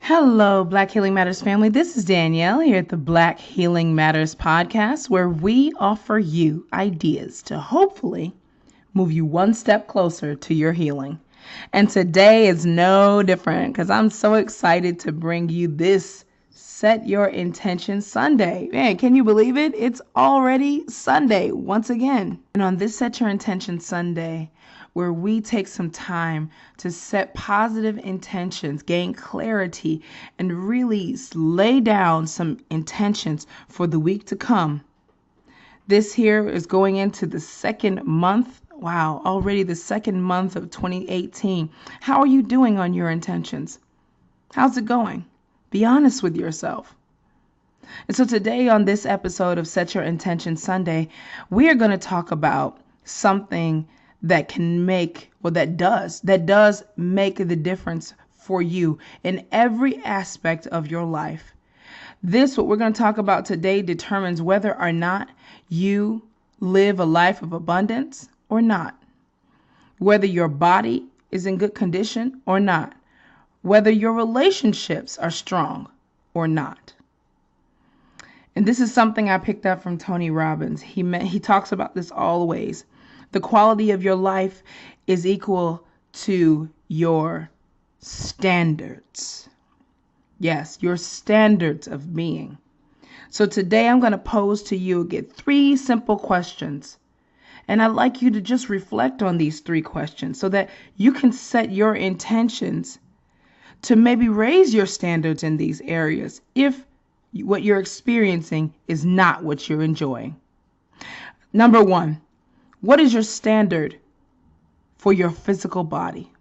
Hello, Black Healing Matters family. This is Danielle here at the Black Healing Matters podcast, where we offer you ideas to hopefully move you one step closer to your healing. And today is no different because I'm so excited to bring you this Set Your Intention Sunday. Man, can you believe it? It's already Sunday once again. And on this Set Your Intention Sunday, where we take some time to set positive intentions, gain clarity, and really lay down some intentions for the week to come. This here is going into the second month. Wow, already the second month of 2018. How are you doing on your intentions? How's it going? Be honest with yourself. And so today on this episode of Set Your Intention Sunday, we are going to talk about something that can make, well, that does make the difference for you in every aspect of your life. This, what we're going to talk about today, determines whether or not you live a life of abundance or not, whether your body is in good condition or not, whether your relationships are strong or not. And this is something I picked up from Tony Robbins. He talks about this always. The quality of your life is equal to your standards. Yes, your standards of being. So today I'm going to pose to you again 3 simple questions. And I'd like you to just reflect on these 3 questions so that you can set your intentions to maybe raise your standards in these areas if what you're experiencing is not what you're enjoying. Number 1. What is your standard for your physical body?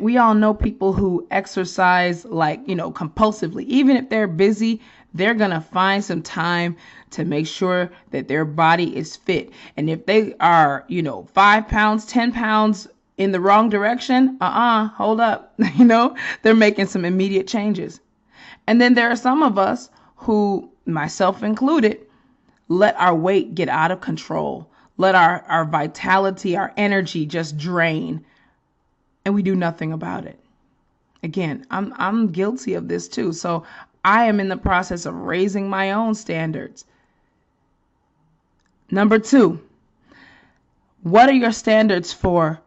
We all know people who exercise compulsively. Even if they're busy, they're going to find some time to make sure that their body is fit. And if they are, 5 pounds, 10 pounds in the wrong direction, hold up. They're making some immediate changes. And then there are some of us who, myself included, let our weight get out of control. Let our vitality, our energy just drain. And we do nothing about it. Again, I'm guilty of this too. So I am in the process of raising my own standards. Number 2, what are your standards for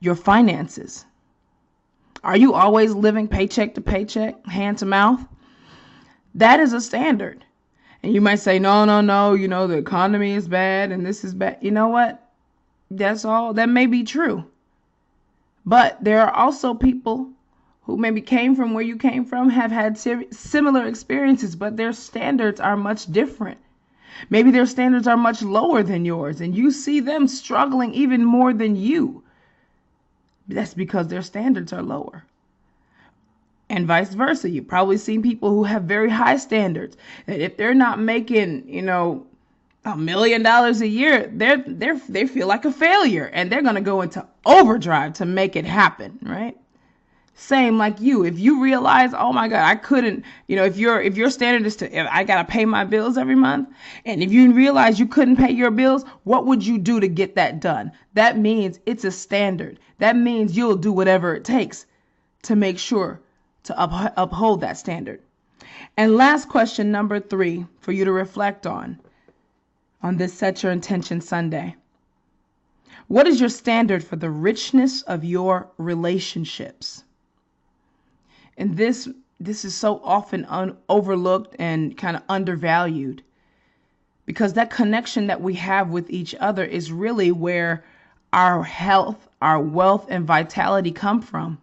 your finances? Are you always living paycheck to paycheck, hand to mouth? That is a standard. And you might say, no, the economy is bad and this is bad. You know what? That's all. That may be true. But there are also people who maybe came from where you came from, have had similar experiences, but their standards are much different. Maybe their standards are much lower than yours, and you see them struggling even more than you. That's because their standards are lower. And vice versa. You've probably seen people who have very high standards. And if they're not making, $1 million a year, they feel like a failure. And they're going to go into overdrive to make it happen, right? Same like you. If you realize, oh my God, I couldn't, if your standard is if I got to pay my bills every month. And if you realize you couldn't pay your bills, what would you do to get that done? That means it's a standard. That means you'll do whatever it takes to make sure to uphold that standard. And last question, number 3, for you to reflect on this Set Your Intention Sunday. What is your standard for the richness of your relationships? And this is so often overlooked and kind of undervalued, because that connection that we have with each other is really where our health, our wealth, and vitality come from.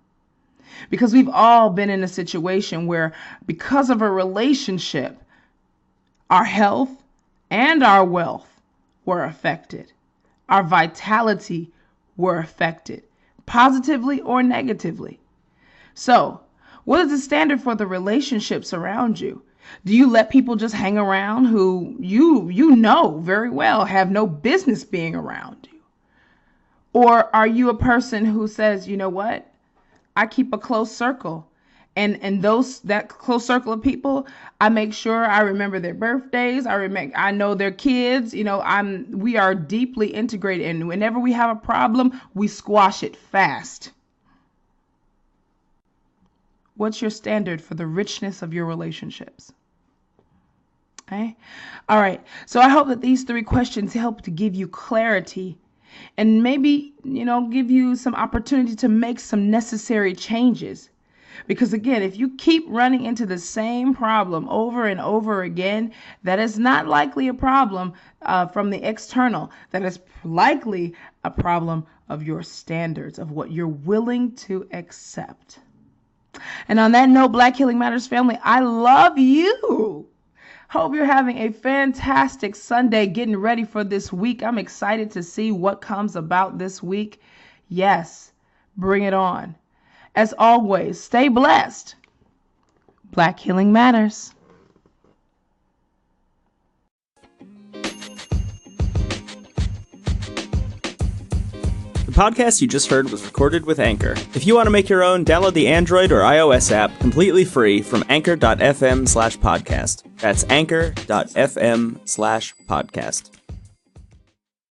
Because we've all been in a situation where, because of a relationship, our health and our wealth were affected. Our vitality were affected, positively or negatively. So, what is the standard for the relationships around you? Do you let people just hang around who you know very well have no business being around you? Or are you a person who says, you know what? I keep a close circle. And that close circle of people, I make sure I remember their birthdays. I know their kids. We are deeply integrated, and whenever we have a problem, we squash it fast. What's your standard for the richness of your relationships? Okay. All right. So I hope that these 3 questions help to give you clarity and maybe, give you some opportunity to make some necessary changes. Because again, if you keep running into the same problem over and over again, that is not likely a problem from the external. That is likely a problem of your standards, of what you're willing to accept. And on that note, Black Healing Matters family, I love you. Hope you're having a fantastic Sunday, getting ready for this week. I'm excited to see what comes about this week. Yes, bring it on. As always, stay blessed. Black Healing Matters. The podcast you just heard was recorded with Anchor. If you want to make your own, download the Android or iOS app completely free from anchor.fm/podcast. That's anchor.fm/podcast.